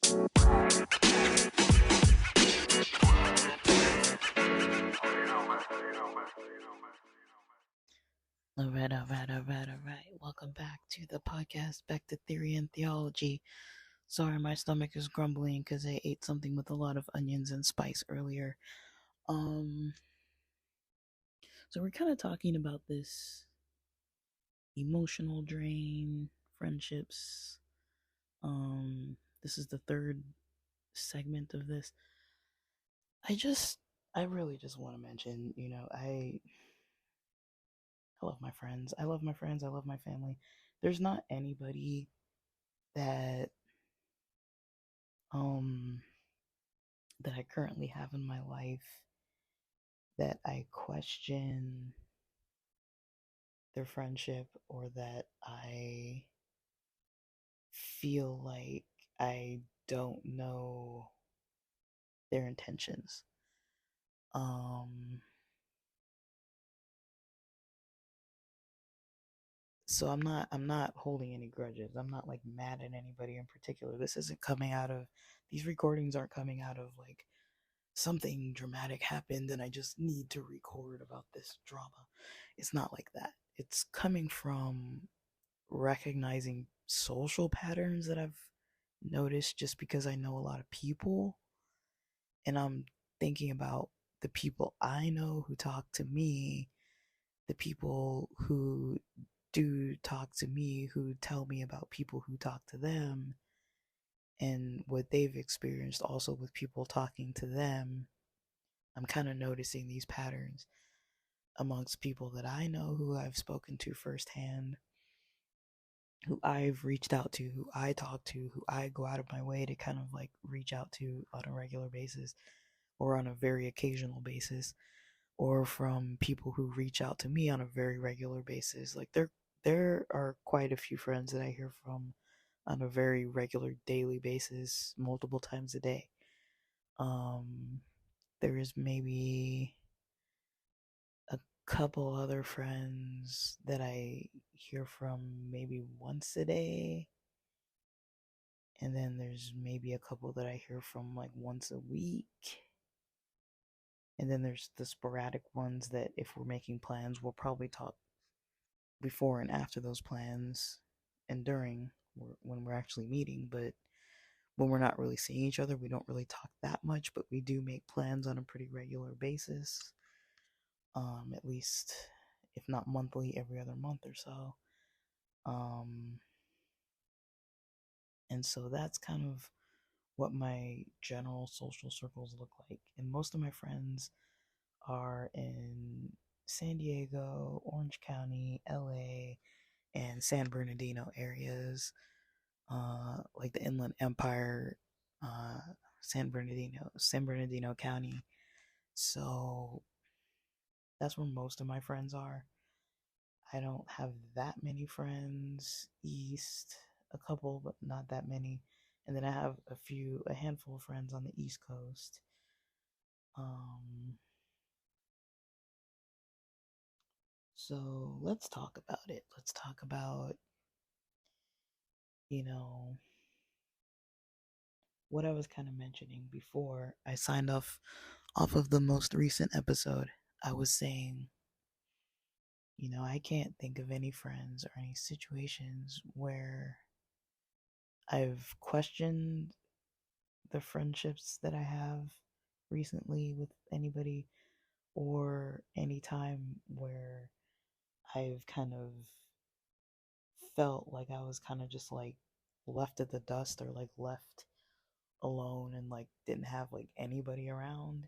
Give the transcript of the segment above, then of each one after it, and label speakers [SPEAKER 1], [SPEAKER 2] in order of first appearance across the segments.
[SPEAKER 1] All right. Welcome back to the podcast, Back to Theory and Theology. Sorry, my stomach is grumbling because I ate something with a lot of onions and spice earlier. Um, so we're kind of talking about this emotional drain, friendships. This is the third segment of this. I just, I really just want to mention, I love my friends. I love my friends. I love my family. There's not anybody that um that I currently have in my life that I question their friendship or that I feel like I don't know their intentions. Um so I'm not holding any grudges. I'm not like mad at anybody in particular. This isn't coming out of these recordings aren't coming out of like something dramatic happened and I just need to record about this drama. It's not like that. It's coming from recognizing social patterns that I've noticed just because I know a lot of people and I'm thinking about the people I know who talk to me, the people who do talk to me, who tell me about people who talk to them, and what they've experienced also with people talking to them. I'm kind of noticing these patterns amongst people that I know who I've spoken to firsthand, who I've reached out to, who I talk to, who I go out of my way to kind of like reach out to on a regular basis or on a very occasional basis, or from people who reach out to me on a very regular basis. Like there are quite a few friends that I hear from on a very regular daily basis, multiple times a day. Um there is maybe a couple other friends that I hear from maybe once a day. And then there's maybe a couple that I hear from like once a week. And then there's the sporadic ones that if we're making plans, we'll probably talk before and after those plans and during when we're actually meeting. But when we're not really seeing each other, we don't really talk that much, but we do make plans on a pretty regular basis. At least, if not monthly, every other month or so. Um, and so that's kind of what my general social circles look like. And most of my friends are in San Diego, Orange County, LA, and San Bernardino areas, like the Inland Empire, uh, San Bernardino County. So that's where most of my friends are. I don't have that many friends east, a couple, but not that many. And then I have a handful of friends on the East Coast. Um, so let's talk about it. Let's talk about, you know, what I was kind of mentioning before I signed off of the most recent episode. I was saying, I can't think of any friends or any situations where I've questioned the friendships that I have recently with anybody, or any time where I've kind of felt like I was kind of just like left at the dust or like left alone and like didn't have like anybody around.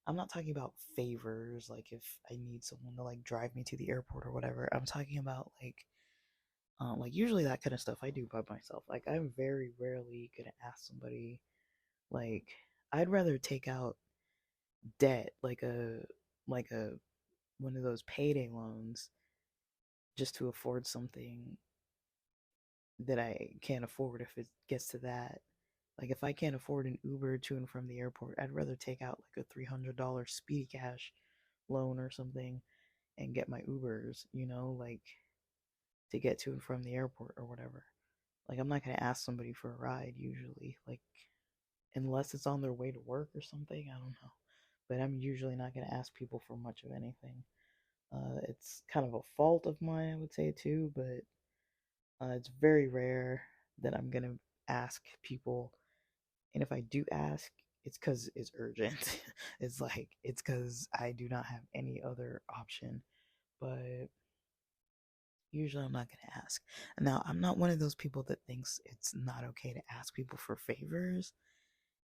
[SPEAKER 1] I'm not talking about favors, like if I need someone to like drive me to the airport or whatever. I'm talking about like usually that kind of stuff I do by myself. Like I'm very rarely gonna ask somebody. Like I'd rather take out debt, like a one of those payday loans, just to afford something that I can't afford if it gets to that. Like if I can't afford an Uber to and from the airport, I'd rather take out like a $300 Speedy Cash loan or something and get my Ubers, like to get to and from the airport or whatever. Like I'm not gonna ask somebody for a ride usually. Like unless it's on their way to work or something. I don't know. But I'm usually not going to ask people for much of anything. It's kind of a fault of mine, I would say, too, but it's very rare that I'm going to ask people. And if I do ask, it's because it's urgent. It's because I do not have any other option. But usually I'm not going to ask. Now, I'm not one of those people that thinks it's not okay to ask people for favors.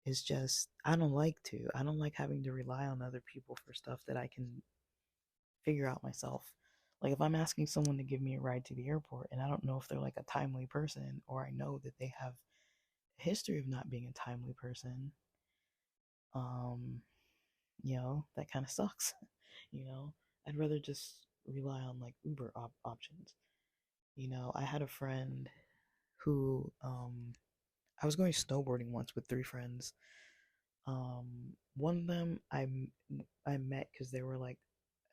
[SPEAKER 1] It's just, I don't like to. I don't like having to rely on other people for stuff that I can figure out myself. Like if I'm asking someone to give me a ride to the airport and I don't know if they're like a timely person, or I know that they have a history of not being a timely person, um, that kind of sucks. I'd rather just rely on like Uber options. I had a friend who I was going snowboarding once with three friends. One of them I met because they were like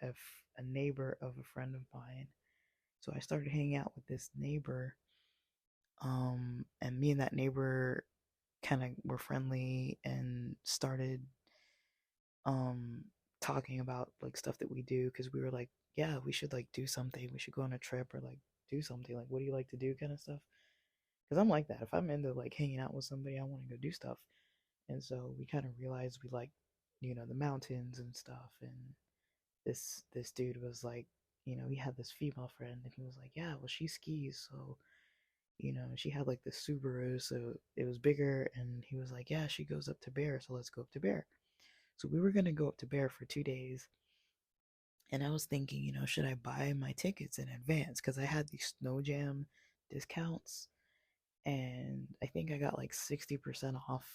[SPEAKER 1] a neighbor of a friend of mine. So I started hanging out with this neighbor. And me and that neighbor kind of were friendly and started um talking about like stuff that we do, because we were like, yeah, we should like do something. We should go on a trip or like do something. Like, what do you like to do, kind of stuff. Because I'm like that. If I'm into like hanging out with somebody, I want to go do stuff. And so we kind of realized we like, the mountains and stuff. And this dude was like, he had this female friend, and he was like, yeah, well, she skis, so she had like this Subaru, so it was bigger. And he was like, yeah, she goes up to Bear, so let's go up to Bear. So we were gonna go up to Bear for 2 days, and I was thinking, should I buy my tickets in advance? Because I had these Snow Jam discounts, and I think I got like 60% off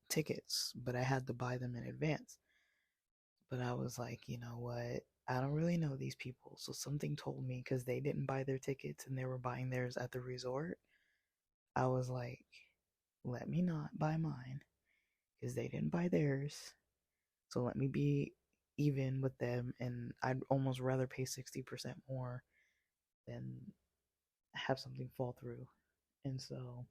[SPEAKER 1] tickets, but I had to buy them in advance. But I was like, you know what? I don't really know these people. So something told me, because they didn't buy their tickets and they were buying theirs at the resort. I was like, let me not buy mine because they didn't buy theirs. So let me be even with them. And I'd almost rather pay 60% more than have something fall through. And so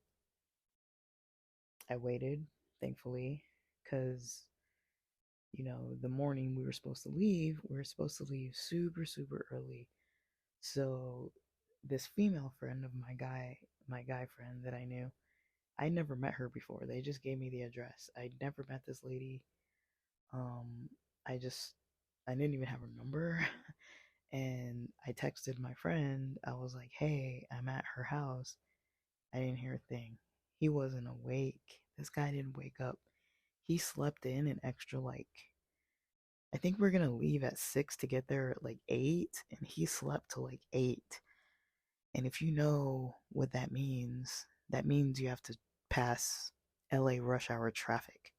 [SPEAKER 1] I waited, thankfully, because the morning we were supposed to leave super, super early. So this female friend of my guy friend that I knew, I never met her before. They just gave me the address. I never met this lady. Um, I just, I didn't even have her number. And I texted my friend. I was like, hey, I'm at her house. I didn't hear a thing. He wasn't awake. This guy didn't wake up. He slept in an extra, like, I think we're gonna leave at 6 to get there at like 8, and he slept till like 8. And if you know what that means you have to pass LA rush hour traffic.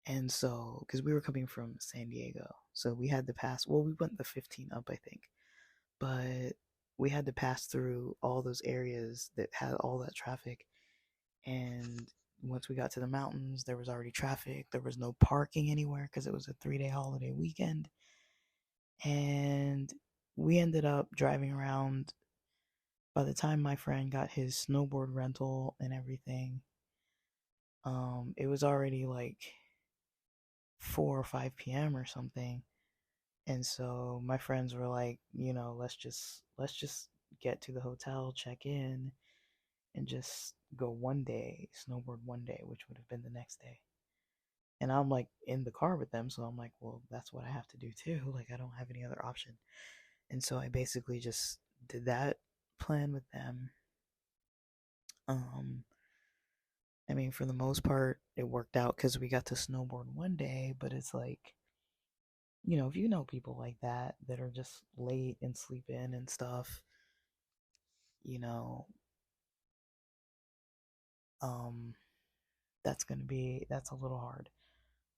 [SPEAKER 1] And so, because we were coming from San Diego, so we had to pass, well, we went the 15 up, I think, but we had to pass through all those areas that had all that traffic. And once we got to the mountains, there was already traffic. There was no parking anywhere because it was a 3-day holiday weekend. And we ended up driving around. By the time my friend got his snowboard rental and everything, it was already like 4 or 5 p.m. or something. And so my friends were like, let's just get to the hotel, check in, and just go one day, snowboard one day, which would have been the next day. And I'm like in the car with them, so I'm like, well, that's what I have to do too. Like, I don't have any other option. And so I basically just did that plan with them. Um, I mean, for the most part, it worked out because we got to snowboard one day, but it's like, if you know people like that are just late and sleep in and stuff, you know, um, that's a little hard.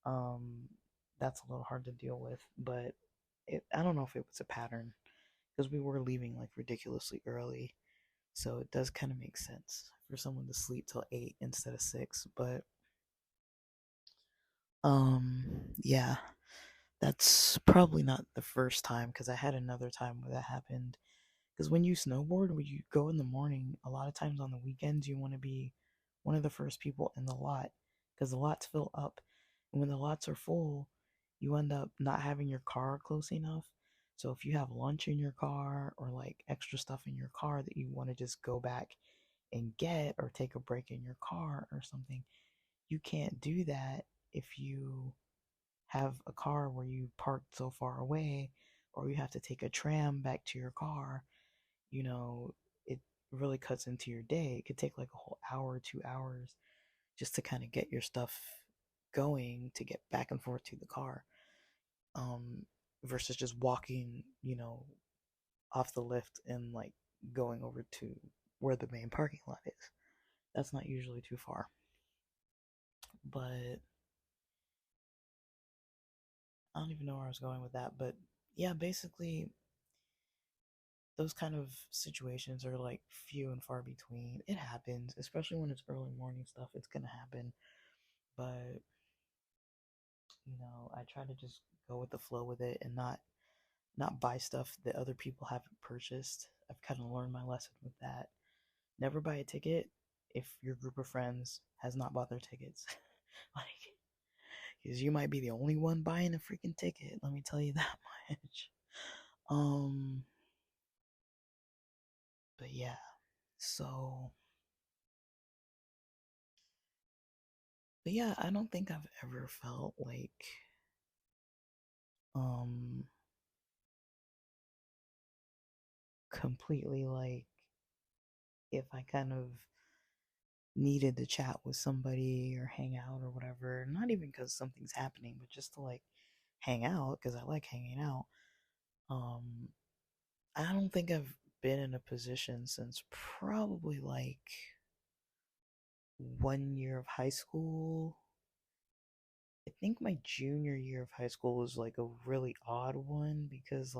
[SPEAKER 1] Um, that's a little hard to deal with, but I don't know if it was a pattern because we were leaving like ridiculously early, so it does kind of make sense for someone to sleep till 8 instead of 6. But yeah, that's probably not the first time, because I had another time where that happened. Because when you snowboard, when you go in the morning, a lot of times on the weekends, you want to be one of the first people in the lot, because the lots fill up. And when the lots are full, you end up not having your car close enough. So if you have lunch in your car or like extra stuff in your car that you want to just go back and get or take a break in your car or something, you can't do that if you have a car where you parked so far away or you have to take a tram back to your car. You know, it really cuts into your day. It could take like a whole hour, 2 hours just to kind of get your stuff going to get back and forth to the car, um, versus just walking, off the lift and like going over to where the main parking lot is. That's not usually too far. But I don't even know where I was going with that. But yeah, basically, those kind of situations are like few and far between. It happens, especially when it's early morning stuff. It's gonna happen. But I try to just go with the flow with it and not buy stuff that other people haven't purchased. I've kind of learned my lesson with that. Never buy a ticket if your group of friends has not bought their tickets. Like, because you might be the only one buying a freaking ticket. Let me tell you that much. Um, but yeah, so, but yeah, I don't think I've ever felt like, um, completely like if I kind of needed to chat with somebody or hang out or whatever, not even because something's happening, but just to like hang out because I like hanging out. Um, I don't think I've been in a position since probably like 1 year of high school. I think my junior year of high school was like a really odd one because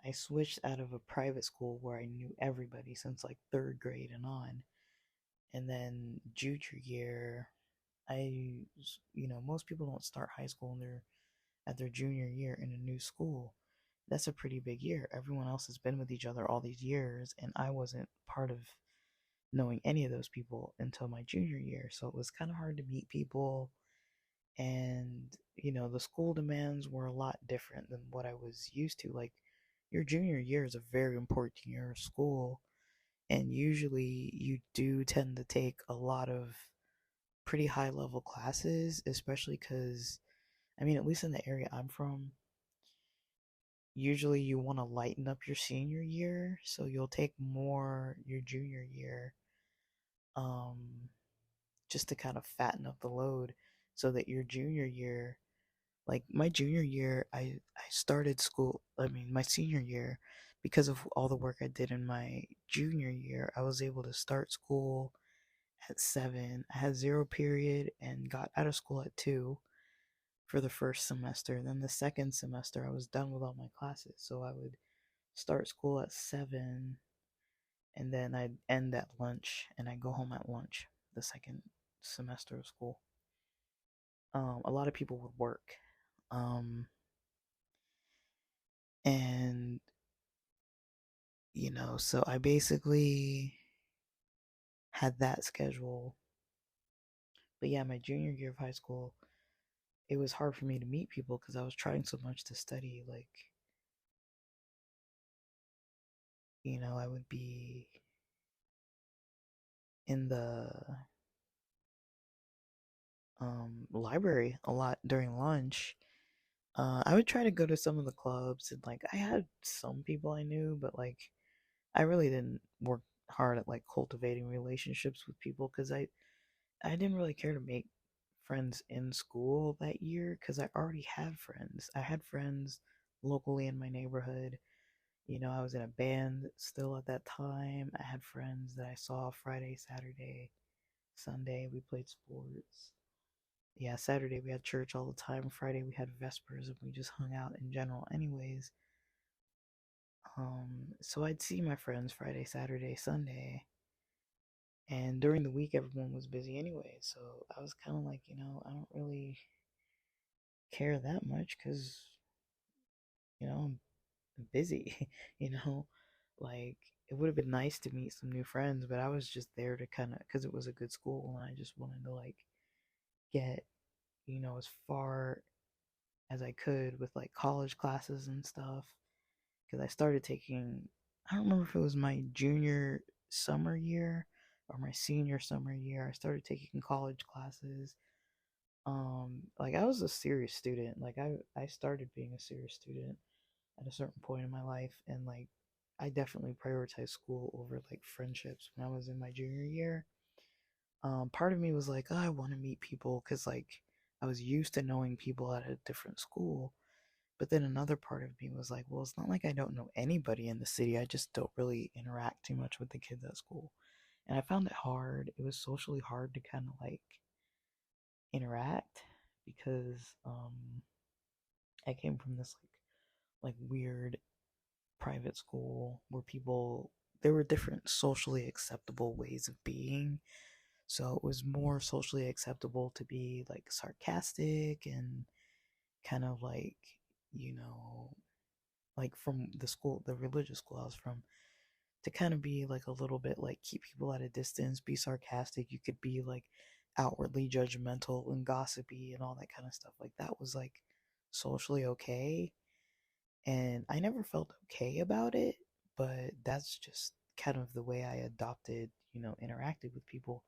[SPEAKER 1] I switched out of a private school where I knew everybody since like third grade and on. And then junior year, most people don't start high school and they're at their junior year in a new school. That's a pretty big year. Everyone else has been with each other all these years, and I wasn't part of knowing any of those people until my junior year. So it was kind of hard to meet people. And, the school demands were a lot different than what I was used to. Like, your junior year is a very important year of school. And usually you do tend to take a lot of pretty high level classes, especially because, I mean, at least in the area I'm from, usually you want to lighten up your senior year, so you'll take more your junior year, um, just to kind of fatten up the load, so that your junior year, like my junior year, I started school. I mean, my senior year, because of all the work I did in my junior year, I was able to start school at 7. I had zero period and got out of school at 2 for the first semester. Then the second semester, I was done with all my classes. So I would start school at 7 and then I'd end at lunch and I'd go home at lunch the second semester of school. A lot of people would work. Um, and, so I basically had that schedule. But yeah, my junior year of high school, it was hard for me to meet people because I was trying so much to study. Like, I would be in the library a lot during lunch. I would try to go to some of the clubs and like I had some people I knew, but like I really didn't work hard at like cultivating relationships with people because I didn't really care to make friends in school that year because I already had friends. I had friends locally in my neighborhood. I was in a band still at that time. I had friends that I saw Friday, Saturday, Sunday. We played sports. Yeah, Saturday we had church all the time. Friday we had Vespers and we just hung out in general, anyways. So I'd see my friends Friday, Saturday, Sunday, and during the week everyone was busy anyway. So I was kind of like, I don't really care that much because I'm busy, you know, like it would have been nice to meet some new friends, but I was just there to kind of, because it was a good school, and I just wanted to like get, as far as I could with like college classes and stuff. Because I started taking, I don't remember if it was my junior summer year or my senior summer year. I started taking college classes. Like I was a serious student. Like I started being a serious student at a certain point in my life, and like I definitely prioritized school over like friendships when I was in my junior year. Part of me was like, oh, I want to meet people because like I was used to knowing people at a different school. But then another part of me was like, well, it's not like I don't know anybody in the city. I just don't really interact too much with the kids at school. And I found it hard. It was socially hard to kind of like interact because I came from this like weird private school where people, there were different socially acceptable ways of being. So it was more socially acceptable to be like sarcastic and kind of like, you know, like from the school, the religious school I was from, to kind of be like a little bit like keep people at a distance, be sarcastic. You could be like outwardly judgmental and gossipy and all that kind of stuff. Like that was like socially okay. And I never felt okay about it, but that's just kind of the way I adopted, interacted with people.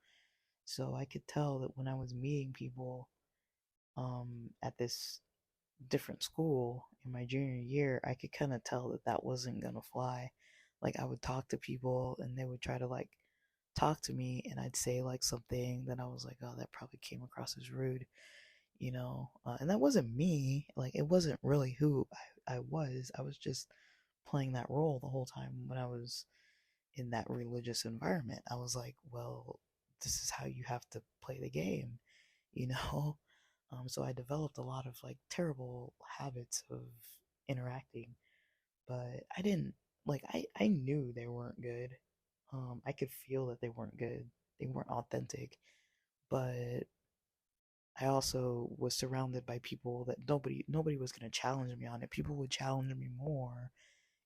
[SPEAKER 1] So I could tell that when I was meeting people at this different school in my junior year, I could kind of tell that that wasn't gonna fly. Like I would talk to people and they would try to like talk to me, and I'd say like something that I was like, oh, that probably came across as rude, and that wasn't me. Like it wasn't really who I was. I was just playing that role the whole time when I was in that religious environment. I was like, well, this is how you have to play the game, you know? So I developed a lot of like terrible habits of interacting, but I didn't like I knew they weren't good. I could feel that they weren't good. They weren't authentic, but I also was surrounded by people that nobody was going to challenge me on it. People would challenge me more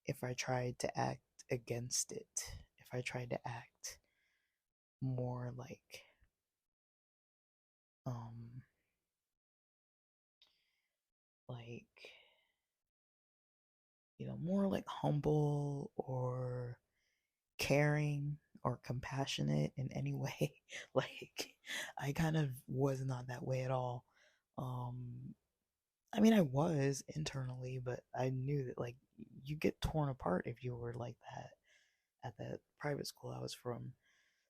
[SPEAKER 1] if I tried to act against it. If I tried to act more um like more like humble or caring or compassionate in any way. Like I kind of was not that way at all. Um I mean I was internally, but I knew that like you get torn apart if you were like that at that private school I was from.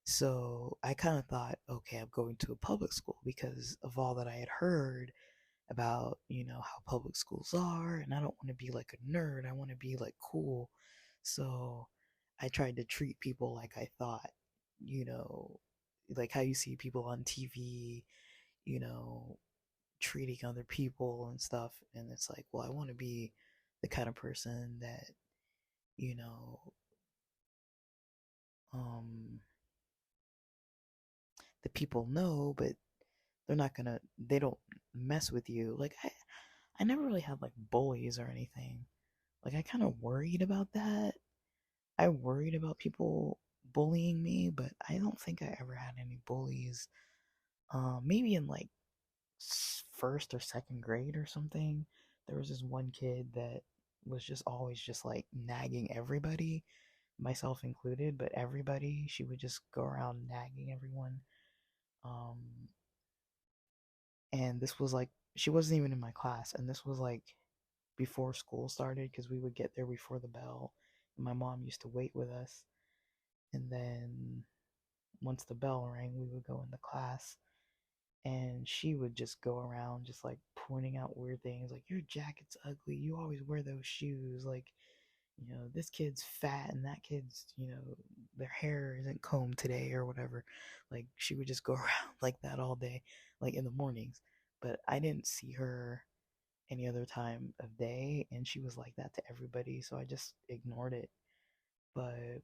[SPEAKER 1] So I kind of thought, okay, I'm going to a public school because of all that I had heard about, how public schools are, and I don't want to be like a nerd. I want to be like cool. So I tried to treat people like I thought, you know, like how you see people on TV, you know, treating other people and stuff. And it's like, well, I want to be the kind of person that, you know, um, the people know, but they don't mess with you. Like, I never really had like bullies or anything. Like I kind of worried about that. I worried about people bullying me, but I don't think I ever had any bullies. Maybe in like first or second grade or something, there was this one kid that was just always just like nagging everybody, myself included, but everybody. She would just go around nagging everyone. Um, and this was like she wasn't even in my class, and this was like before school started because we would get there before the bell, and my mom used to wait with us. And then once the bell rang, we would go into class, and she would just go around just like pointing out weird things like your jacket's ugly, you always wear those shoes, like this kid's fat and that kid's their hair isn't combed today or whatever. Like she would just go around like that all day, like in the mornings. But I didn't see her any other time of day, and she was like that to everybody, so I just ignored it. But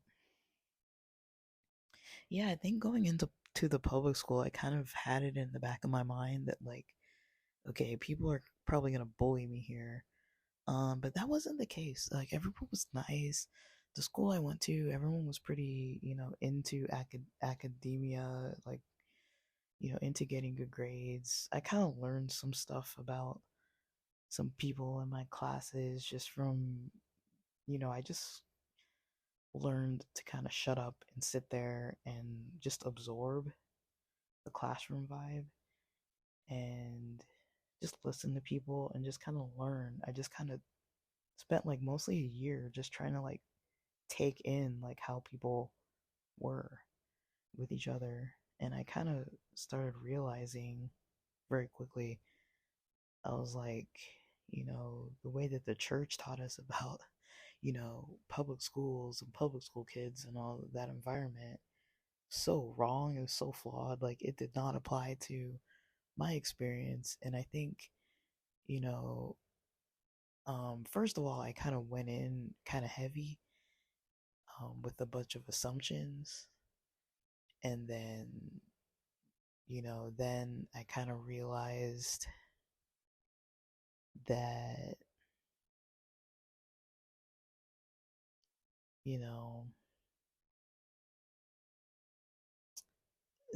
[SPEAKER 1] yeah, I think going into to the public school, I kind of had it in the back of my mind that like, okay, people are probably gonna bully me here. But that wasn't the case. Like everyone was nice. the school I went to, everyone was pretty, into academia, like, into getting good grades. I kind of learned some stuff about some people in my classes just from, I just learned to kind of shut up and sit there and just absorb the classroom vibe and just listen to people and just kind of learn. I just kind of spent like mostly a year just trying to like take in like how people were with each other. And I kind of started realizing very quickly, I was like, the way that the church taught us about, public schools and public school kids and all that environment, so wrong. It was so flawed. Like, it did not apply to my experience. And I think, you know, first of all, I kind of went in kind of heavy with a bunch of assumptions. And then I kind of realized that, you know,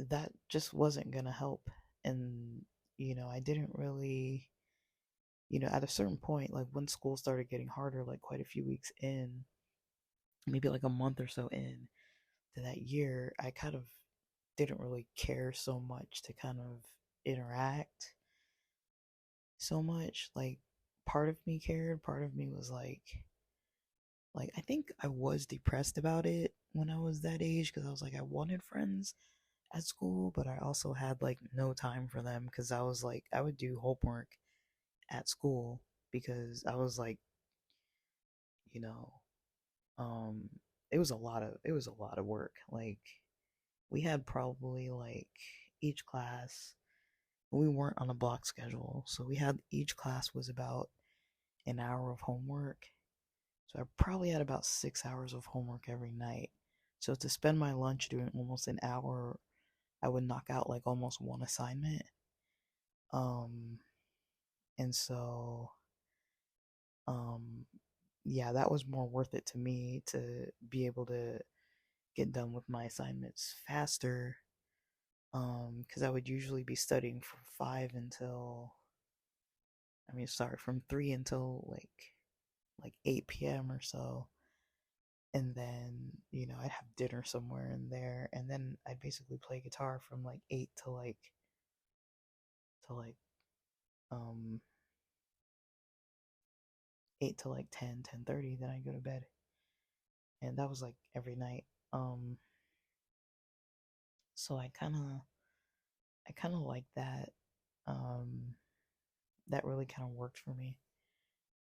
[SPEAKER 1] that just wasn't going to help. And, I didn't really, at a certain point, like when school started getting harder, like quite a few weeks in, maybe like a month or so in to that year, I kind of didn't really care so much to kind of interact so much. Like, part of me cared, part of me was like I think I was depressed about it when I was that age because I was like I wanted friends at school, but I also had like no time for them because I was like I would do homework at school because I was like, you know, um it was a lot of work. Like, we had probably like each class, we weren't on a block schedule, so we had each class was about an hour of homework. So I probably had about 6 hours of homework every night. So to spend my lunch doing almost an hour, I would knock out like almost one assignment. Um, and so, um, yeah, that was more worth it to me to be able to get done with my assignments faster. Because I would usually be studying from from 3 until like 8 p.m. or so. And then, I'd have dinner somewhere in there, and then I'd basically play guitar from like 8 to like um 8 to like 10:30. Then I'd go to bed, and that was like every night. So I kind of like that. um that really kind of worked for me.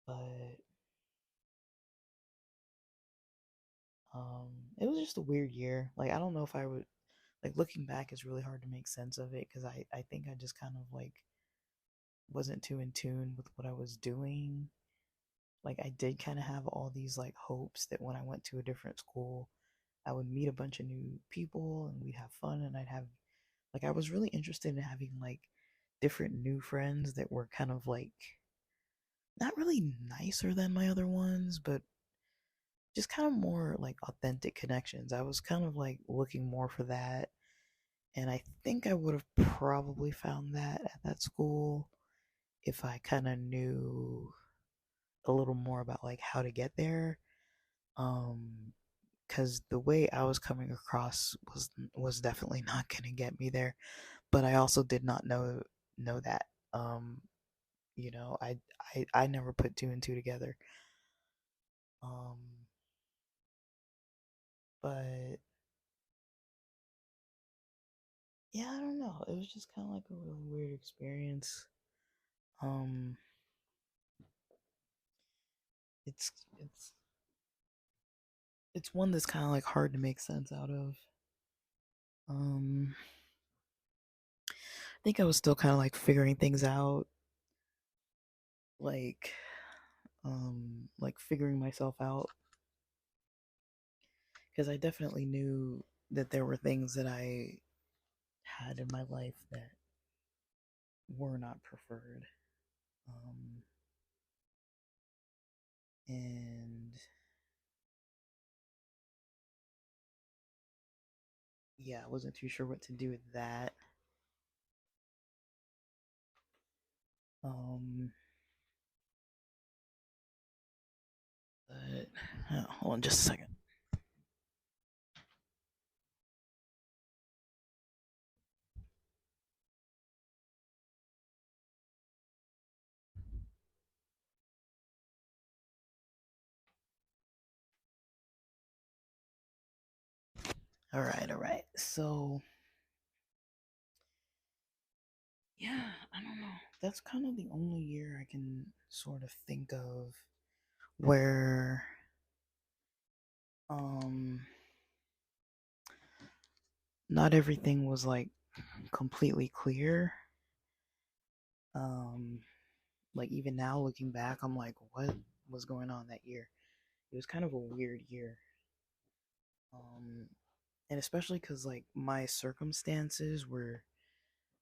[SPEAKER 1] But um it was just a weird year. Like, I don't know if I would, like, looking back, it's really hard to make sense of it because I think I just kind of like wasn't too in tune with what I was doing. Like, I did kind of have all these like hopes that when I went to a different school, I would meet a bunch of new people and we'd have fun, and I was really interested in having like different new friends that were kind of like not really nicer than my other ones, but just kind of more like authentic connections. I was kind of like looking more for that. And I think I would have probably found that at that school if I kind of knew a little more about like how to get there. Um, because the way I was coming across was definitely not gonna get me there. But I also did not know that. Um, I never put two and two together. Um, but yeah, I don't know. It was just kind of like a really weird experience. Um, it's it's it's one that's kind of like hard to make sense out of. I think I was still kind of like figuring things out, like like figuring myself out because I definitely knew that there were things that I had in my life that were not preferred. Um, and yeah, I wasn't too sure what to do with that. Um, but hold on just a second. All right. So yeah, I don't know. That's kind of the only year I can sort of think of where um not everything was like completely clear. Um like even now looking back, I'm like, what was going on that year? It was kind of a weird year. Um and especially cuz like my circumstances were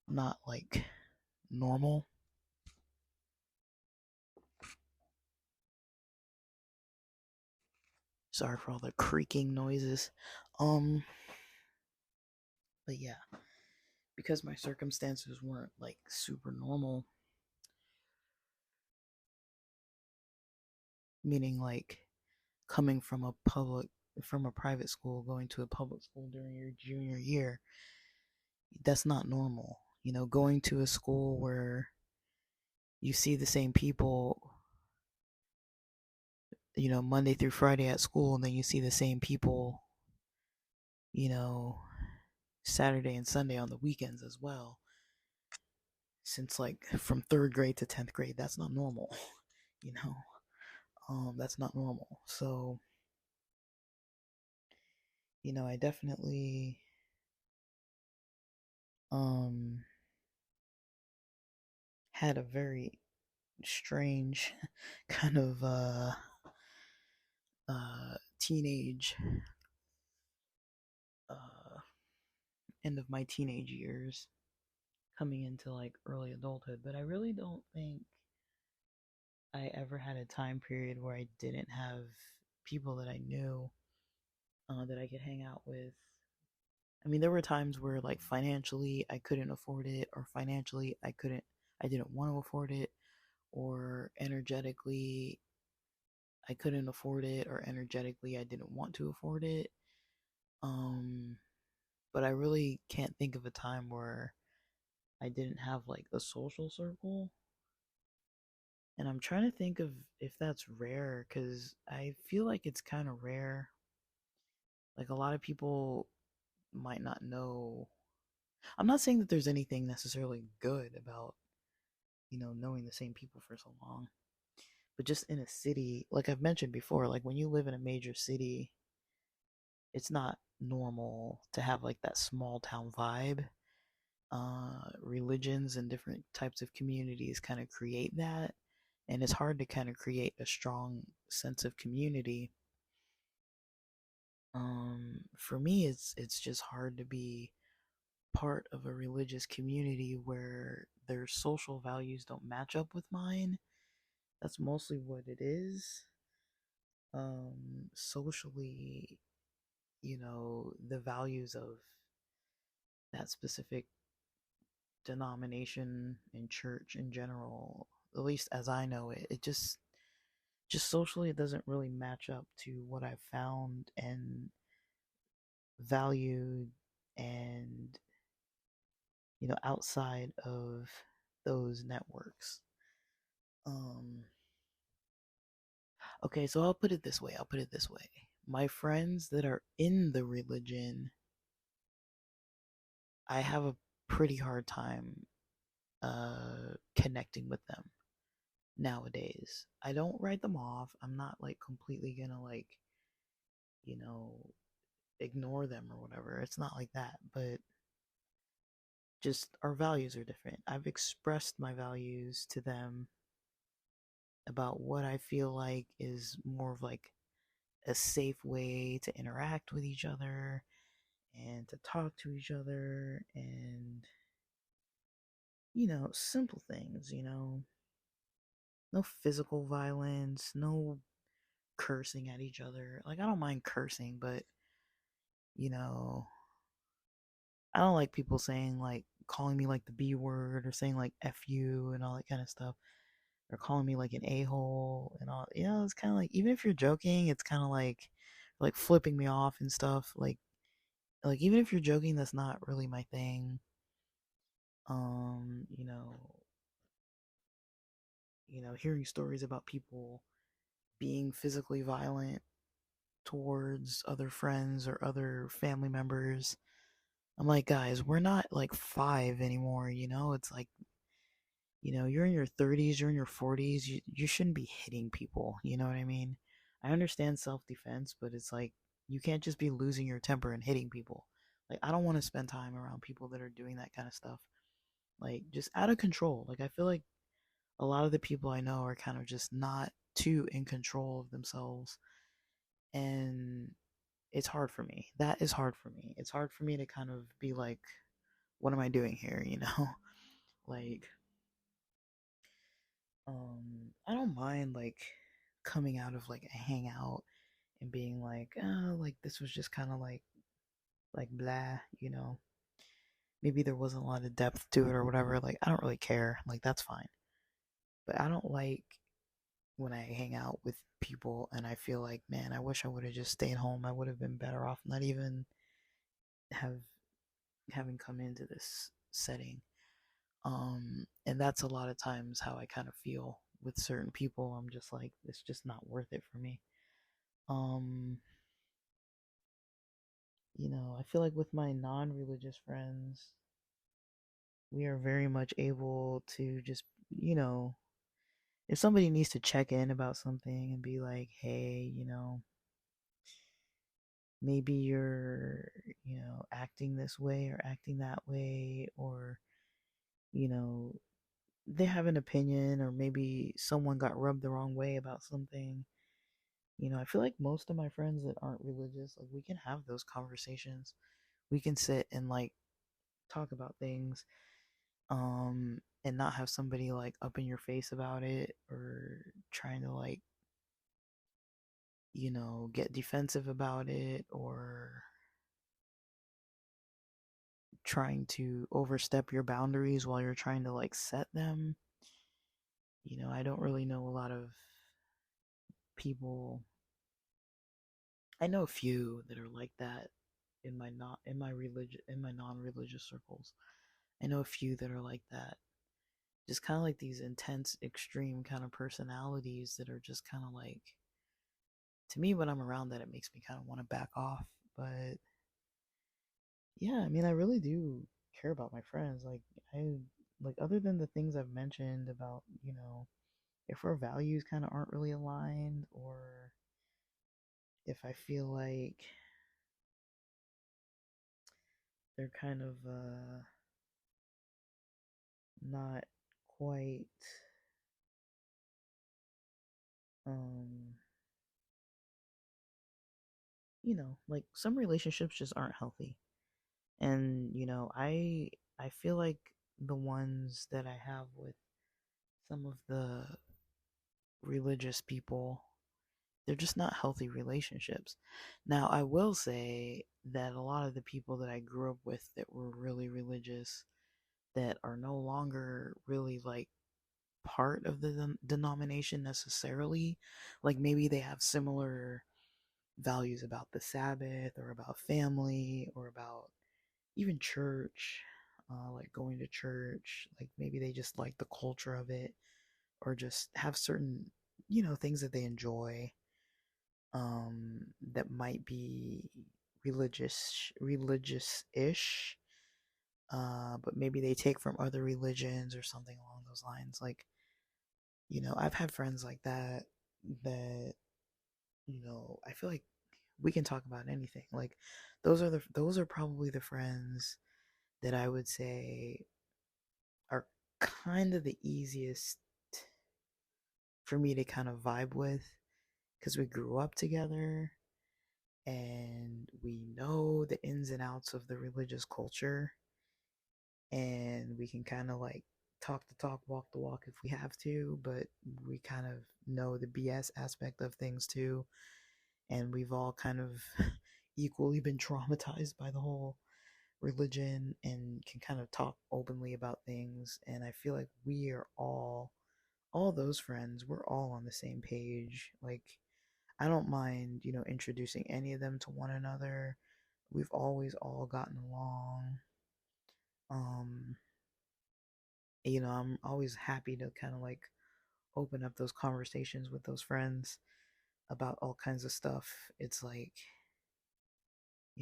[SPEAKER 1] not like normal. Sorry for all the creaking noises. Um but yeah, because my circumstances weren't like super normal, meaning like coming from a private school going to a public school during your junior year, that's not normal. You know, going to a school where you see the same people, you know, Monday through Friday at school, and then you see the same people, you know, Saturday and Sunday on the weekends as well. Since like from third grade to 10th grade, that's not normal, you know. That's not normal. So, you know, I definitely um had a very strange kind of teenage uh end of my teenage years coming into like early adulthood, but I really don't think I ever had a time period where I didn't have people that I knew that I could hang out with. I mean, there were times where like financially I couldn't afford it, or financially I didn't want to afford it, or energetically I couldn't afford it, or energetically I didn't want to afford it. Um, but I really can't think of a time where I didn't have like a social circle. And I'm trying to think of if that's rare, because I feel like it's kind of rare. Like a lot of people might not know. I'm not saying that there's anything necessarily good about, you know, knowing the same people for so long. But just in a city, like I've mentioned before, like when you live in a major city, it's not normal to have like that small town vibe. Religions and different types of communities kind of create that, and it's hard to kind of create a strong sense of community. For me, it's just hard to be part of a religious community where their social values don't match up with mine. That's mostly what it is. Socially, you know, the values of that specific denomination and church in general, at least as I know it, it just socially it doesn't really match up to what I've found and valued, and you know, outside of those networks. Um okay, so I'll put it this way. My friends that are in the religion, I have a pretty hard time connecting with them nowadays. I don't write them off. I'm not like completely gonna like, you know, ignore them or whatever. It's not like that, but just our values are different. I've expressed my values to them about what I feel like is more of like a safe way to interact with each other and to talk to each other, and you know, simple things, you know, no physical violence, no cursing at each other. Like I don't mind cursing, but you know, I don't like people saying like calling me like the B word or saying like F you and all that kind of stuff. Or calling me like an a hole and all. It's kind of like, even if you're joking, it's kind of like flipping me off and stuff. Like even if you're joking, that's not really my thing. Um, you know, hearing stories about people being physically violent towards other friends or other family members. I'm like, guys, we're not like five anymore, It's like, you're in your 30s, you're in your 40s, you shouldn't be hitting people, you know what I mean? I understand self defense, but it's like, you can't just be losing your temper and hitting people. Like, I don't want to spend time around people that are doing that kind of stuff. Like, just out of control. Like, I feel like a lot of the people I know are kind of just not too in control of themselves. And it's hard for me. That is hard for me. It's hard for me to kind of be like, what am I doing here? Like, I don't mind like coming out of like a hangout and being like, oh, like this was just kind of like blah. Maybe there wasn't a lot of depth to it or whatever. Like, I don't really care. Like, that's fine. But I don't like when I hang out with people and I feel like, man, I wish I would have just stayed home. I would have been better off not even have having come into this setting. And that's a lot of times how I kind of feel with certain people. I'm just like, it's just not worth it for me. Um, I feel like with my non-religious friends, we are very much able to just, you know, if somebody needs to check in about something and be like, hey, maybe you're, acting this way or acting that way, or, you know, they have an opinion, or maybe someone got rubbed the wrong way about something. I feel like most of my friends that aren't religious, like we can have those conversations. We can sit and like talk about things, and not have somebody like up in your face about it or trying to like, get defensive about it, or trying to overstep your boundaries while you're trying to like set them. I don't really know a lot of people. I know a few that are like that in my not in my religion in my non-religious circles. I know a few that are like that. Just kind of like these intense, extreme kind of personalities that are just kind of like, to me, when I'm around that, it makes me kind of want to back off. But yeah, I mean, I really do care about my friends. I like, other than the things I've mentioned about, if our values kind of aren't really aligned, or if I feel like they're kind of not quite um like some relationships just aren't healthy. And I feel like the ones that I have with some of the religious people, they're just not healthy relationships. Now, I will say that a lot of the people that I grew up with that were really religious, that are no longer really like part of the denomination necessarily, like maybe they have similar values about the Sabbath or about family or about even church, like going to church, like maybe they just like the culture of it, or just have certain, things that they enjoy, that might be religious-ish, but maybe they take from other religions or something along those lines. Like, I've had friends like that, I feel like we can talk about anything. Like, those are probably the friends that I would say are kind of the easiest for me to kind of vibe with, because we grew up together and we know the ins and outs of the religious culture, and we can kind of like talk the talk, walk the walk if we have to, but we kind of know the BS aspect of things too. And we've all kind of equally been traumatized by the whole religion and can kind of talk openly about things. And I feel like we are all those friends, we're all on the same page. Like, I don't mind, introducing any of them to one another. We've always all gotten along. Um, I'm always happy to kind of like open up those conversations with those friends about all kinds of stuff. It's like,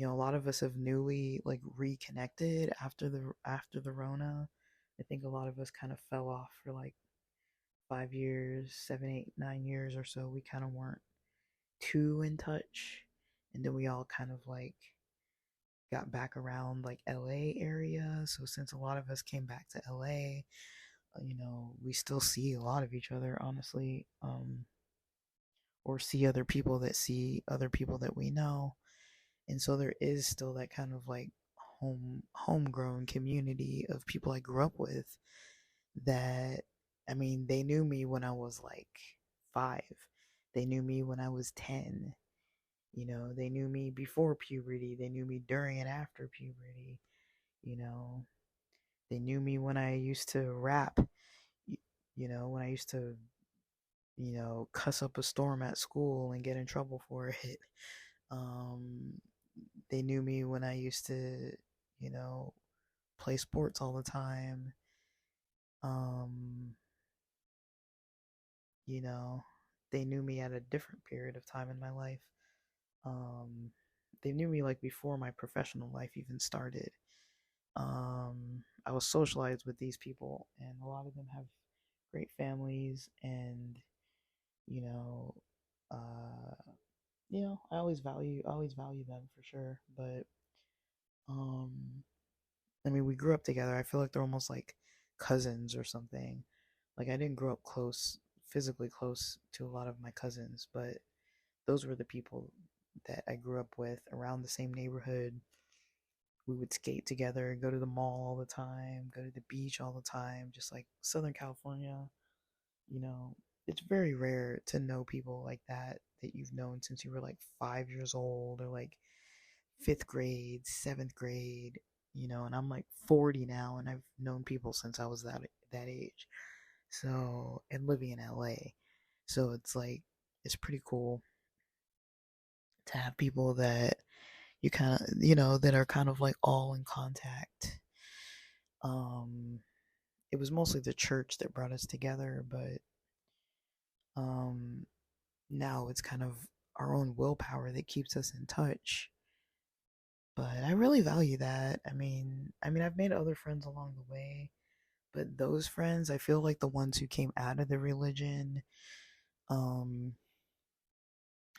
[SPEAKER 1] a lot of us have newly like reconnected after the Rona. I think a lot of us kind of fell off for like 5 years, 7, 8, 9 years or so. We kind of weren't too in touch, and then we all kind of like got back around like LA area. So since a lot of us came back to LA, we still see a lot of each other, honestly, or see other people that see other people that we know. And so there is still that kind of like homegrown community of people I grew up with that, I mean, they knew me when I was like 5. They knew me when I was 10. They knew me before puberty. They knew me during and after puberty. You know, they knew me when I used to rap, when I used to, cuss up a storm at school and get in trouble for it. Um, they knew me when I used to, you know, play sports all the time. Um, you know, they knew me at a different period of time in my life. Um, they knew me like before my professional life even started. I was socialized with these people, and a lot of them have great families, and you know, uh, I always value them for sure. But um, I mean, we grew up together. I feel like they're almost like cousins or something. Like I didn't grow up close, physically close to a lot of my cousins, but those were the people that I grew up with around the same neighborhood. We would skate together, go to the mall all the time, go to the beach all the time, just like Southern California. You know, it's very rare to know people like that you've known since you were like 5 years old or like fifth grade, seventh grade. And I'm like 40 now, and I've known people since I was that age. So, and living in LA, so it's like it's pretty cool to have people that you kind of that are kind of like all in contact. Um, it was mostly the church that brought us together, but um, now it's kind of our own willpower that keeps us in touch. But I really value that. I mean, I've made other friends along the way, but those friends, I feel like the ones who came out of the religion, um,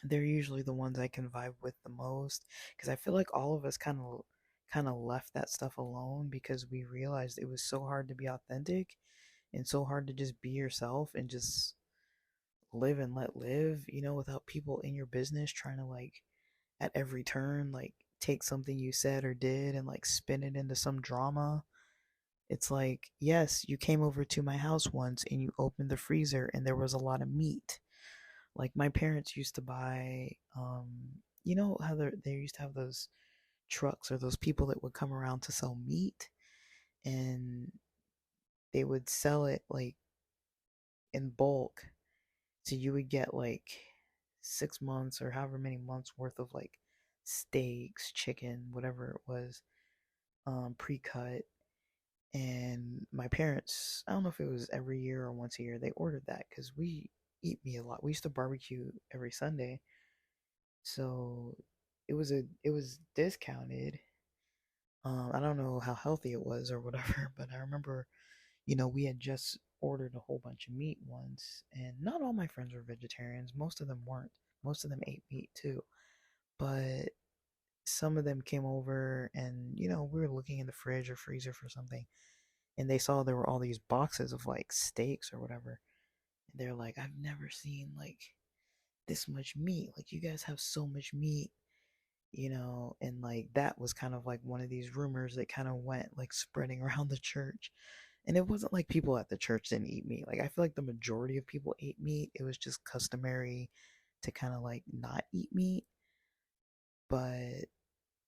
[SPEAKER 1] they're usually the ones I can vibe with the most because I feel like all of us kind of left that stuff alone because we realized it was so hard to be authentic and so hard to just be yourself and just live and let live, without people in your business trying to like at every turn like take something you said or did and like spin it into some drama. It's like, yes, you came over to my house once and you opened the freezer and there was a lot of meat. Like my parents used to buy, how they used to have those trucks or those people that would come around to sell meat, and they would sell it like in bulk. So you would get like 6 months or however many months worth of like steaks, chicken, whatever it was, pre-cut. And my parents, I don't know if it was every year or once a year, they ordered that because we eat meat a lot. We used to barbecue every Sunday, so it was discounted. I don't know how healthy it was or whatever, but I remember, we had just ordered a whole bunch of meat once, and not all my friends were vegetarians. Most of them weren't. Most of them ate meat too, but some of them came over, and we were looking in the fridge or freezer for something, and they saw there were all these boxes of like steaks or whatever. And they're like, I've never seen like this much meat. Like you guys have so much meat, and like that was kind of like one of these rumors that kind of went like spreading around the church. And it wasn't like people at the church didn't eat meat. Like I feel like the majority of people ate meat. It was just customary to kind of like not eat meat, but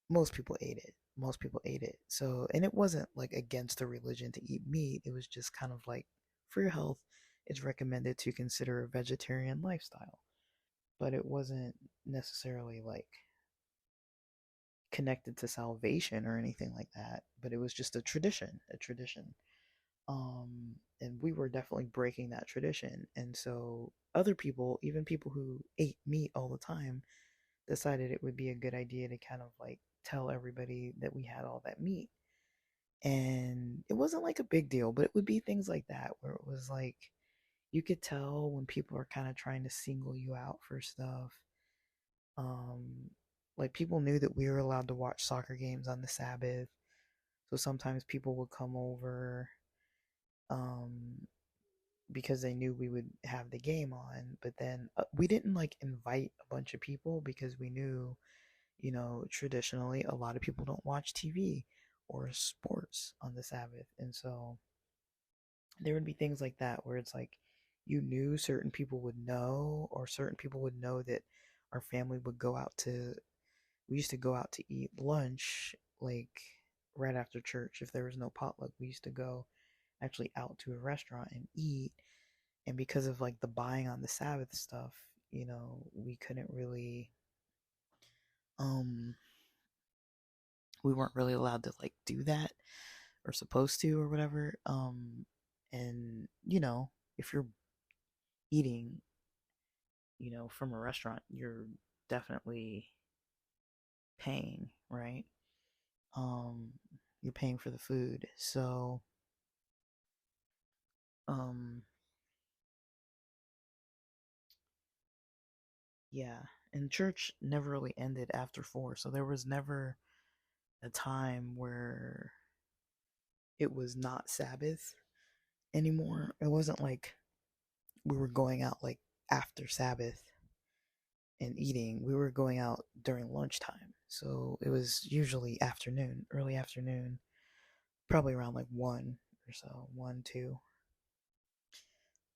[SPEAKER 1] most people ate it. most people ate it. So, and it wasn't like against the religion to eat meat. It was just kind of like for your health, it's recommended to consider a vegetarian lifestyle. But it wasn't necessarily like connected to salvation or anything like that. But it was just a tradition, a tradition. And we were definitely breaking that tradition. And so other people, even people who ate meat all the time, decided it would be a good idea to kind of like tell everybody that we had all that meat. And it wasn't like a big deal, but it would be things like that where it was like you could tell when people are kind of trying to single you out for stuff. Um, like people knew that we were allowed to watch soccer games on the Sabbath, so sometimes people would come over um, because they knew we would have the game on. But then we didn't like invite a bunch of people because we knew, traditionally a lot of people don't watch TV or sports on the Sabbath, and so there would be things like that where it's like you knew certain people would know, or certain people would know that our family would go out to. We used to go out to eat lunch like right after church if there was no potluck. We used to go actually out to a restaurant and eat, and because of like the buying on the Sabbath stuff, we couldn't really um we weren't really allowed to like do that or supposed to or whatever. And if you're eating, from a restaurant, you're definitely paying, right? Um you're paying for the food. So, um yeah, and church never really ended after 4, so there was never a time where it was not Sabbath anymore. It wasn't like we were going out like after Sabbath and eating. We were going out during lunchtime. So it was usually afternoon, early afternoon, probably around like 1 or so, 1, 2.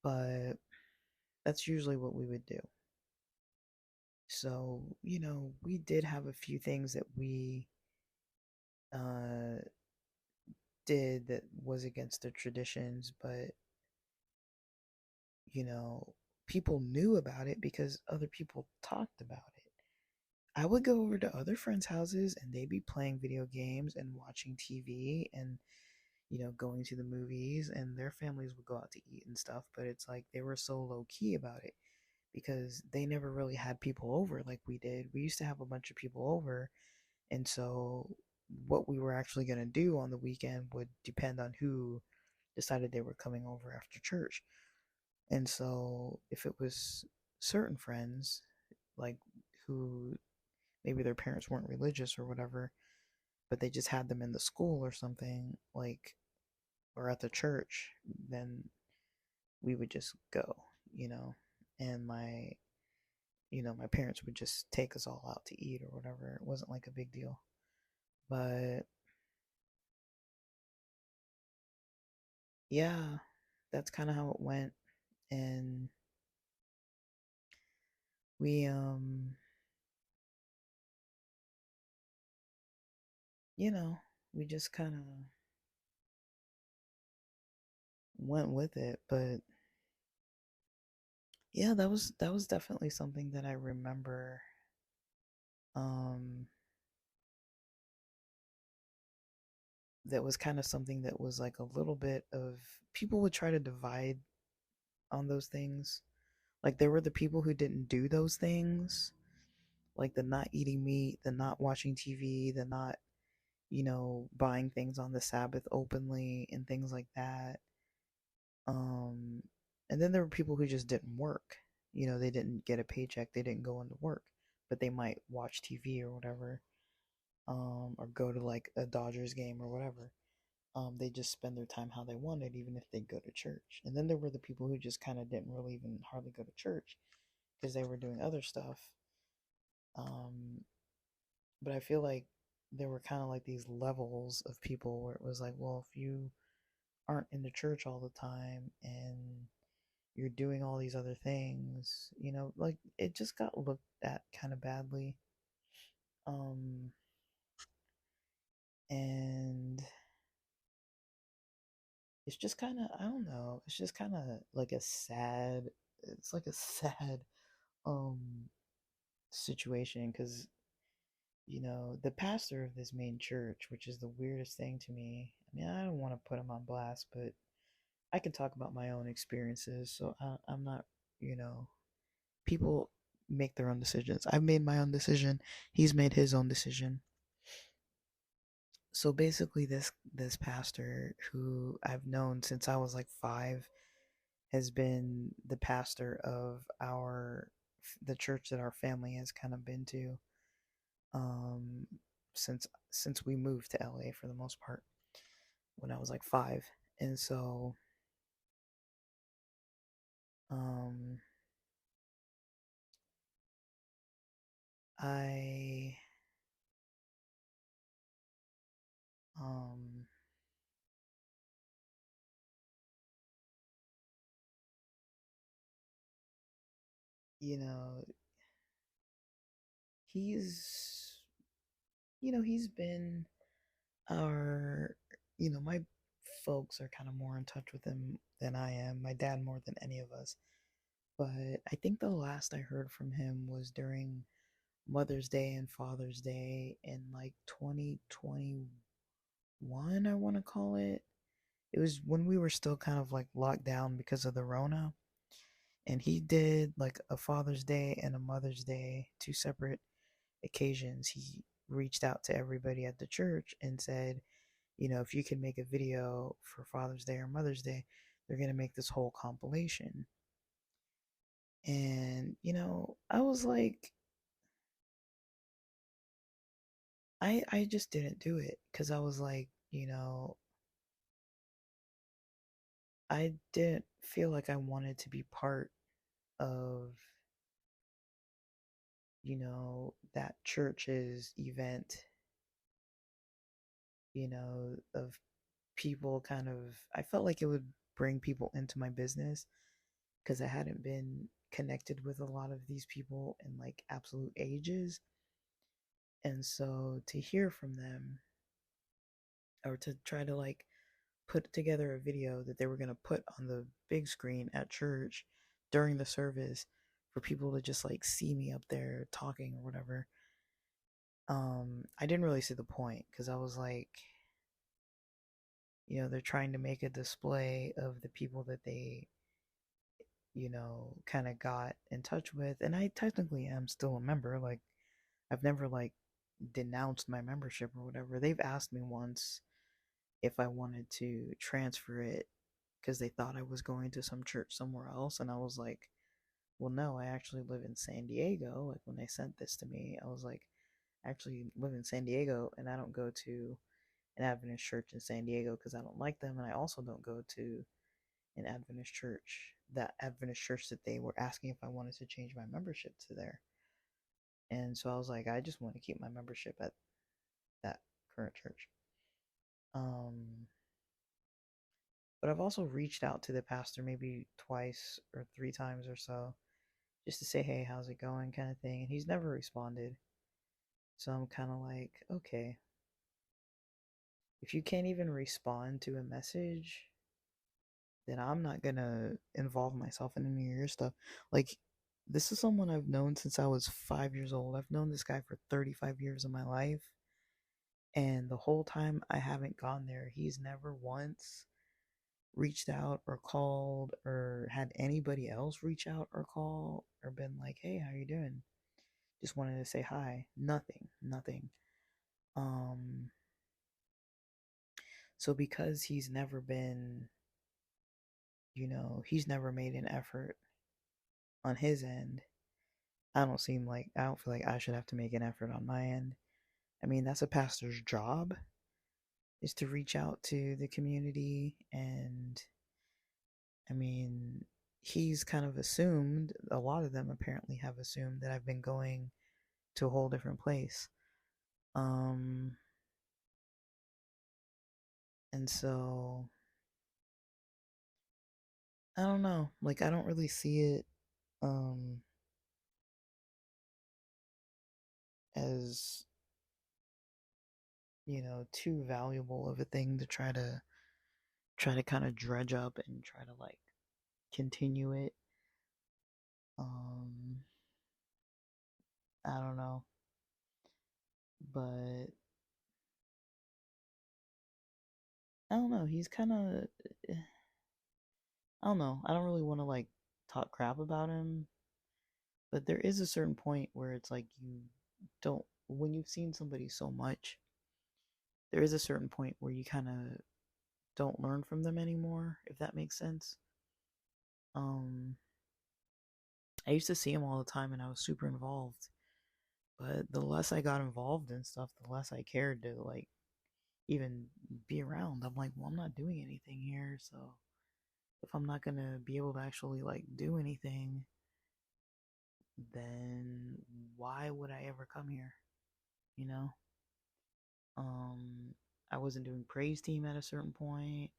[SPEAKER 1] But that's usually what we would do. So, we did have a few things that we uh, did that was against the traditions, but you know, people knew about it because other people talked about it. I would go over to other friends' houses and they'd be playing video games and watching TV and, going to the movies, and their families would go out to eat and stuff, but it's like they were so low key about it because they never really had people over like we did. We used to have a bunch of people over, and so what we were actually going to do on the weekend would depend on who decided they were coming over after church. And so if it was certain friends, like who maybe their parents weren't religious or whatever, but they just had them in the school or something, like, or at the church, then we would just go, you know, and my parents would just take us all out to eat or whatever. It wasn't like a big deal. But yeah, that's kind of how it went. And we, you know, we just kind of went with it. But yeah, that was definitely something that I remember. Um, that was kind of something that was like a little bit of people would try to divide on those things. Like there were the people who didn't do those things, like the not eating meat, the not watching TV, the not, buying things on the Sabbath openly and things like that. Um, and then there were people who just didn't work. They didn't get a paycheck, they didn't go into work, but they might watch TV or whatever, or go to like a Dodgers game or whatever. They just spend their time how they wanted, even if they go to church. And then there were the people who just kind of didn't really even hardly go to church because they were doing other stuff. Um, but I feel like there were kind of like these levels of people where it was like, well, if you aren't in the church all the time and you're doing all these other things, like it just got looked at kind of badly. Um, And it's just kind of, I don't know, it's just kind of like a sad, it's like a sad um situation because the pastor of this main church, which is the weirdest thing to me. I mean, I don't want to put him on blast, but I can talk about my own experiences. So I'm not, you know, people make their own decisions. I've made my own decision. He's made his own decision. So basically, this pastor who I've known since I was like 5 has been the pastor of the church that our family has kind of been to um since we moved to LA for the most part when I was like 5. And so um I um you know he's he's been our my folks are kind of more in touch with him than I am, my dad more than any of us. But I think the last I heard from him was during Mother's Day and Father's Day in like 2021, I want to call it. It was when we were still kind of like locked down because of the Rona. And he did like a Father's Day and a Mother's Day, two separate occasions. He reached out to everybody at the church and said, if you can make a video for Father's Day or Mother's Day, they're going to make this whole compilation. And, I was like, I just didn't do it because I was like, I didn't feel like I wanted to be part of, that church's event, of people kind of, I felt like it would bring people into my business because I hadn't been connected with a lot of these people in like absolute ages. And so to hear from them or to try to like put together a video that they were going to put on the big screen at church during the service for people to just like see me up there talking or whatever. I didn't really see the point because I was like, they're trying to make a display of the people that they, kind of got in touch with. And I technically am still a member. Like, I've never like denounced my membership or whatever. They've asked me once if I wanted to transfer it because they thought I was going to some church somewhere else. And I was like, well, no, I actually live in San Diego. Like, when they sent this to me, I was like, I actually live in San Diego and I don't go to an Adventist church in San Diego because I don't like them. And I also don't go to an Adventist church, that Adventist church that they were asking if I wanted to change my membership to there. And so I was like, I just want to keep my membership at that current church. But I've also reached out to the pastor maybe twice or 3 times or so just to say, hey, how's it going, kind of thing. And he's never responded. So I'm kind of like, okay, if you can't even respond to a message, then I'm not gonna involve myself in any of your stuff. Like, this is someone I've known since I was 5 years old. I've known this guy for 35 years of my life. And the whole time I haven't gone there, he's never once reached out or called or had anybody else reach out or call or been like, hey, how you doing? Just wanted to say hi. Nothing, nothing. Um, so because he's never been, he's never made an effort on his end, I don't feel like I should have to make an effort on my end. I mean, that's a pastor's job, is to reach out to the community. And I mean, he's kind of assumed, a lot of them apparently have assumed that I've been going to a whole different place. Um, and so I don't know. Like, I don't really see it um as, too valuable of a thing to try to kind of dredge up and try to like continue it. Um, I don't know, but I don't know. He's kind of, I don't know. I don't really want to like talk crap about him, but there is a certain point where it's like don't, when you've seen somebody so much, there is a certain point where you kind of don't learn from them anymore, if that makes sense. Um, I used to see him all the time and I was super involved, but the less I got involved in stuff, the less I cared to like even be around. I'm like, well, I'm not doing anything here, so if I'm not gonna be able to actually like do anything, then why would I ever come here? You know? Um, I wasn't doing praise team at a certain point.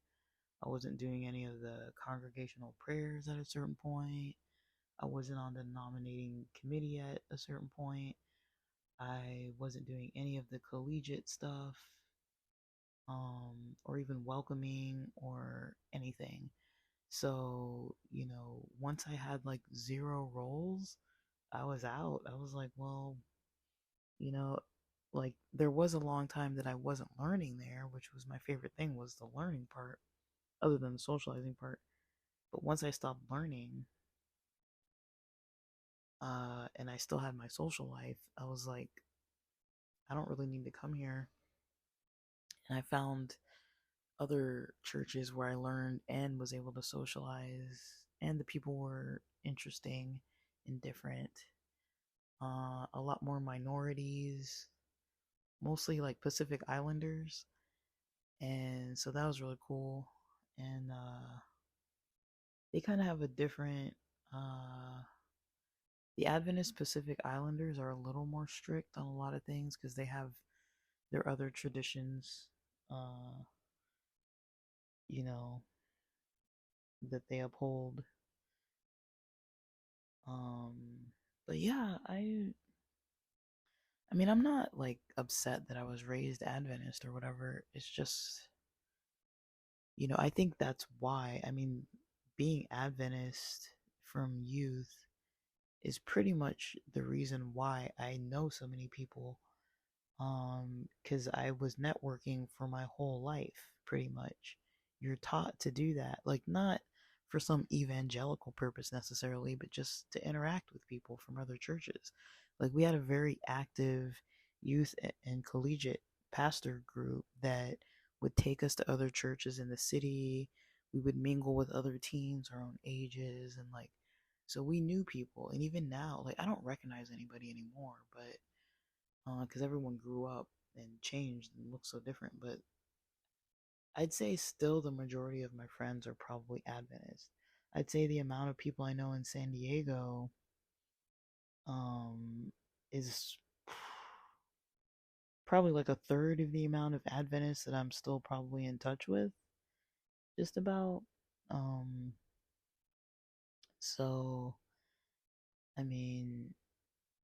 [SPEAKER 1] I wasn't doing any of the congregational prayers at a certain point. I wasn't on the nominating committee at a certain point. I wasn't doing any of the collegiate stuff, or even welcoming or anything. So, once I had like zero roles, I was out. I was like, well, you know, like there was a long time that I wasn't learning there, which was my favorite thing was the learning part, other than the socializing part. But once I stopped learning, and I still had my social life, I was like, I don't really need to come here. And I found other churches where I learned and was able to socialize, and the people were interesting and different. A lot more minorities, mostly like Pacific Islanders, and so that was really cool. And they kind of have a different. The Adventist Pacific Islanders are a little more strict on a lot of things because they have their other traditions, uh, you know, that they uphold. Um, but yeah, I mean, I'm not like upset that I was raised Adventist or whatever. It's just, I think that's why. I mean, being Adventist from youth is pretty much the reason why I know so many people. Because I was networking for my whole life, pretty much. You're taught to do that, like not for some evangelical purpose necessarily, but just to interact with people from other churches. Like we had a very active youth and collegiate pastor group that would take us to other churches in the city. We would mingle with other teens our own ages, and like, so we knew people. And even now, like, I don't recognize anybody anymore, but because everyone grew up and changed and looks so different. But I'd say still the majority of my friends are probably Adventist. I'd say the amount of people I know in San Diego um, is probably like a third of the amount of Adventists that I'm still probably in touch with, just about. Um, so, I mean,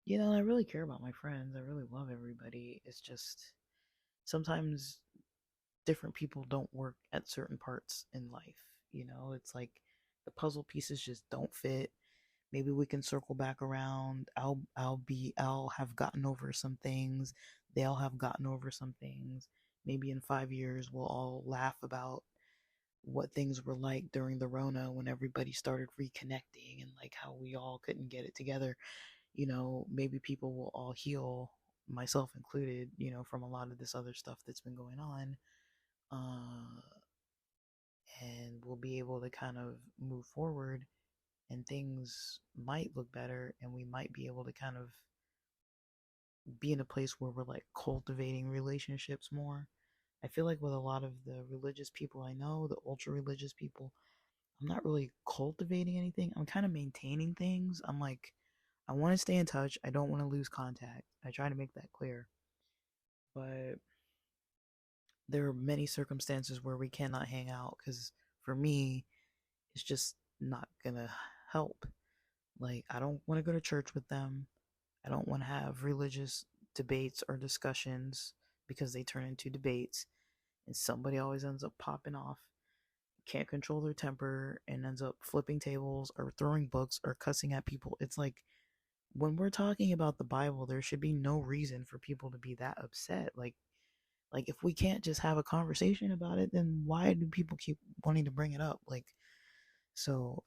[SPEAKER 1] I really care about my friends. I really love everybody. It's just sometimes different people don't work at certain parts in life. It's like the puzzle pieces just don't fit. Maybe we can circle back around. I'll have gotten over some things. They'll have gotten over some things. Maybe in 5 years we'll all laugh about what things were like during the Rona when everybody started reconnecting and like how we all couldn't get it together. Maybe people will all heal, myself included, from a lot of this other stuff that's been going on, uh, and we'll be able to kind of move forward and things might look better and we might be able to kind of be in a place where we're like cultivating relationships more. I feel like with a lot of the religious people I know, the ultra religious people, I'm not really cultivating anything. I'm kind of maintaining things. I'm like, I want to stay in touch. I don't want to lose contact. I try to make that clear. But there are many circumstances where we cannot hang out because for me, it's just not gonna help. Like, I don't want to go to church with them. I don't want to have religious debates or discussions because they turn into debates, and somebody always ends up popping off, can't control their temper, and ends up flipping tables or throwing books or cussing at people. It's like, when we're talking about the Bible, there should be no reason for people to be that upset. Like if we can't just have a conversation about it, then why do people keep wanting to bring it up? Like, so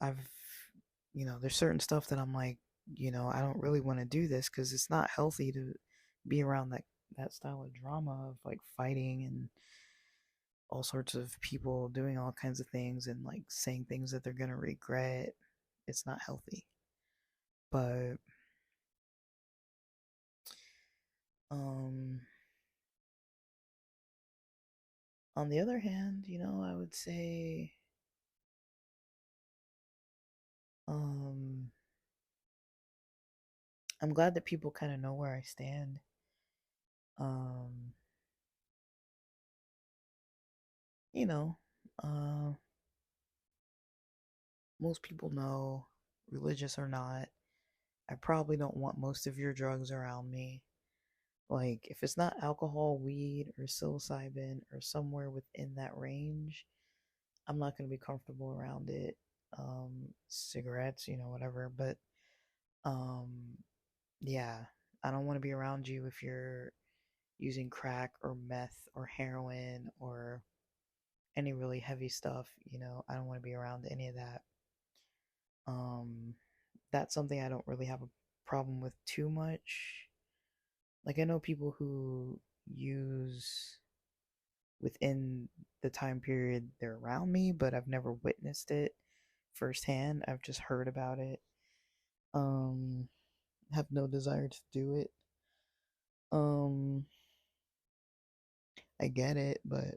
[SPEAKER 1] there's certain stuff that I'm like, I don't really want to do this because it's not healthy to be around that style of drama of like fighting and all sorts of people doing all kinds of things and like saying things that they're gonna regret. It's not healthy. But um on the other hand, I would say um I'm glad that people kind of know where I stand. Um you know, uh most people know, religious or not, I probably don't want most of your drugs around me. Like, if it's not alcohol, weed, or psilocybin, or somewhere within that range, I'm not going to be comfortable around it. Cigarettes, whatever. But, um, yeah, I don't want to be around you if you're using crack or meth or heroin or any really heavy stuff. I don't want to be around any of that. Um, that's something I don't really have a problem with too much. Like, I know people who use within the time period they're around me, but I've never witnessed it firsthand. I've just heard about it. Um, have no desire to do it. Um, I get it, but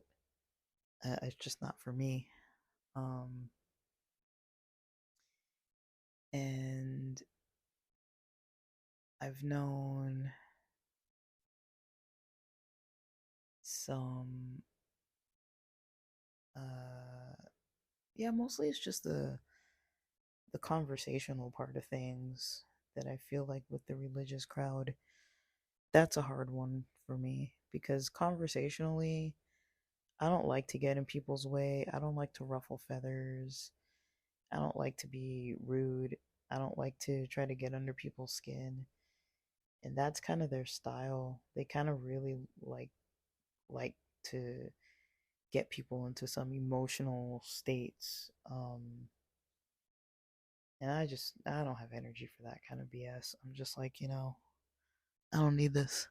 [SPEAKER 1] it's just not for me. Um, and I've known some, uh, yeah, mostly it's just the conversational part of things that I feel like with the religious crowd, that's a hard one for me because conversationally, I don't like to get in people's way. I don't like to ruffle feathers. I don't like to be rude. I don't like to try to get under people's skin. And that's kind of their style. They kind of really like to get people into some emotional states. And I don't have energy for that kind of BS. I'm just like, I don't need this.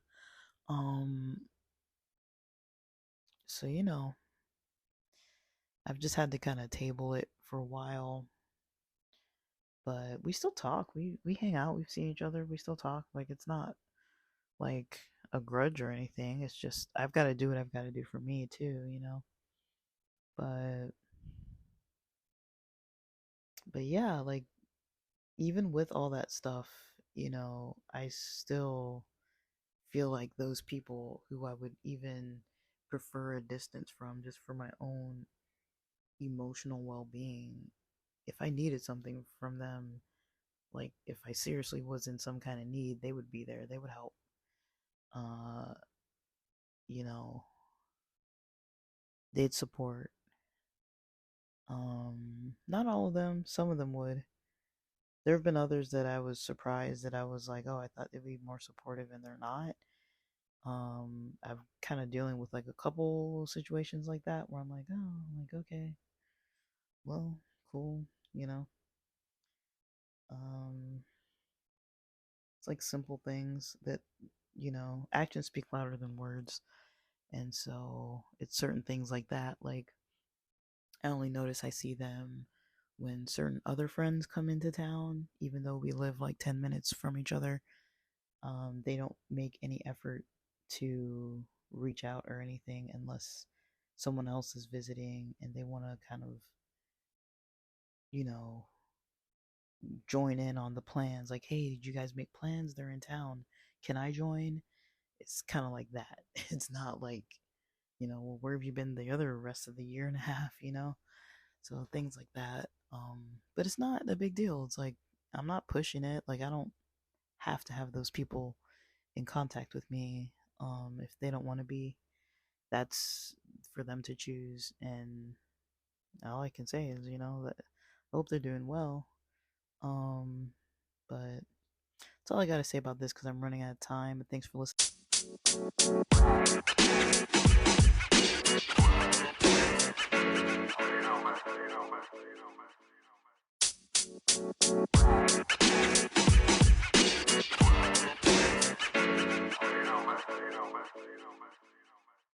[SPEAKER 1] Um so I've just had to kind of table it for a while, but we still talk. We hang out. We've seen each other. We still talk. Like, it's not like a grudge or anything. It's just I've got to do what I've got to do for me too. But yeah, like, even with all that stuff, I still feel like those people who I would even prefer a distance from just for my own emotional well-being, if I needed something from them, like if I seriously was in some kind of need, they would be there. They would help. Uh, you know, they'd support. Not all of them. Some of them would. There have been others that I was surprised that I was like, oh, I thought they'd be more supportive, and they're not. I'm kind of dealing with like a couple situations like that where I'm like, okay, well, cool, you know. Um, it's like simple things that, actions speak louder than words. And so it's certain things like that. Like, I only notice I see them when certain other friends come into town, even though we live like 10 minutes from each other. They don't make any effort to reach out or anything unless someone else is visiting and they want to kind of, you know, join in on the plans. Like, hey, did you guys make plans? They're in town. Can I join? It's kind of like that. It's not like, well, where have you been the other rest of the year and a half? So things like that. But it's not a big deal. It's like, I'm not pushing it. Like, I don't have to have those people in contact with me if they don't want to be. that's for them to choose. And all I can say is, that I hope they're doing well. Um, but that's all I gotta say about this because I'm running out of time. But thanks for listening.